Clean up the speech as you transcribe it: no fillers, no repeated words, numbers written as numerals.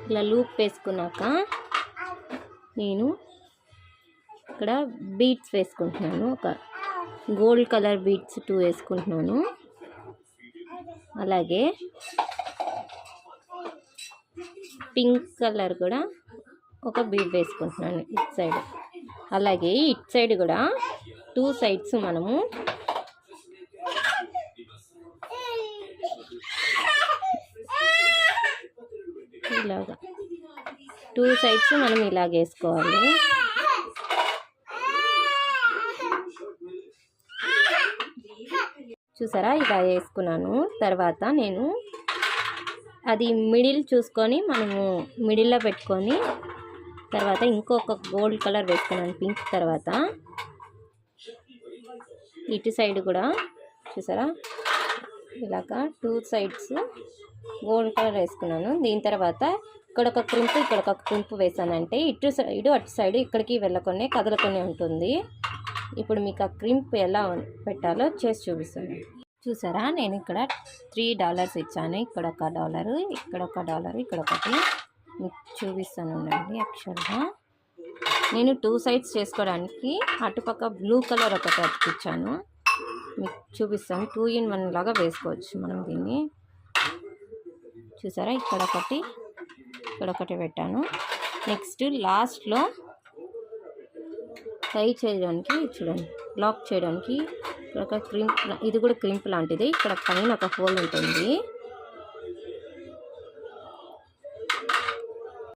ఇలా లూప్ వేసుకున్నాక నేను ఇక్కడ బీడ్స్ వేసుకుంటున్నాను. ఒక గోల్డ్ కలర్ బీడ్స్ 2 వేసుకుంటున్నాను. అలాగే పింక్ కలర్ కూడా ఒక బీడ్ వేసుకుంటున్నాను ఇటు సైడ్. అలాగే ఇటు సైడ్ కూడా 2 సైడ్స్ మనము ఇలాగా 2 సైడ్స్ మనం ఇలాగ వేసుకోవాలి. చూసారా, ఇలా వేసుకున్నాను. తర్వాత నేను అది మిడిల్ చూసుకొని మనము మిడిల్లో పెట్టుకొని తర్వాత ఇంకొక గోల్డ్ కలర్ వేసుకున్నాను పింక్. తర్వాత ఇటు సైడ్ కూడా చూసారా ఇలాగా 2 సైడ్స్ గోల్డ్ కలర్ వేసుకున్నాను. దీని తర్వాత ఇక్కడ ఒక క్రింపు వేసానంటే ఇటు సైడు అటు సైడు ఇక్కడికి వెళ్ళకుండా కదలకొని ఉంటుంది. ఇప్పుడు మీకు ఆ క్రింప్ ఎలా పెట్టాలో చేసి చూపిస్తాను. చూసారా, నేను ఇక్కడ $3 ఇచ్చాను. ఇక్కడ $1, ఇక్కడ $1, ఇక్కడ ఒకటి మీకు చూపిస్తాను అండి. యాక్చువల్గా నేను 2 సైడ్స్ చేసుకోవడానికి అటుపక్క బ్లూ కలర్ ఒకటి అతికిచ్చాను. మీకు చూపిస్తాను. 2 in 1 లాగా వేసుకోవచ్చు మనం దీన్ని. చూసారా, ఇక్కడ ఒకటి పెట్టాను. నెక్స్ట్ లాస్ట్లో టై చేయడానికి చూడండి, లాక్ చేయడానికి ఇక్కడ ఒక క్రింప్, ఇది కూడా క్రింప్ లాంటిది. ఇక్కడ పైన ఒక హోల్ ఉంటుంది.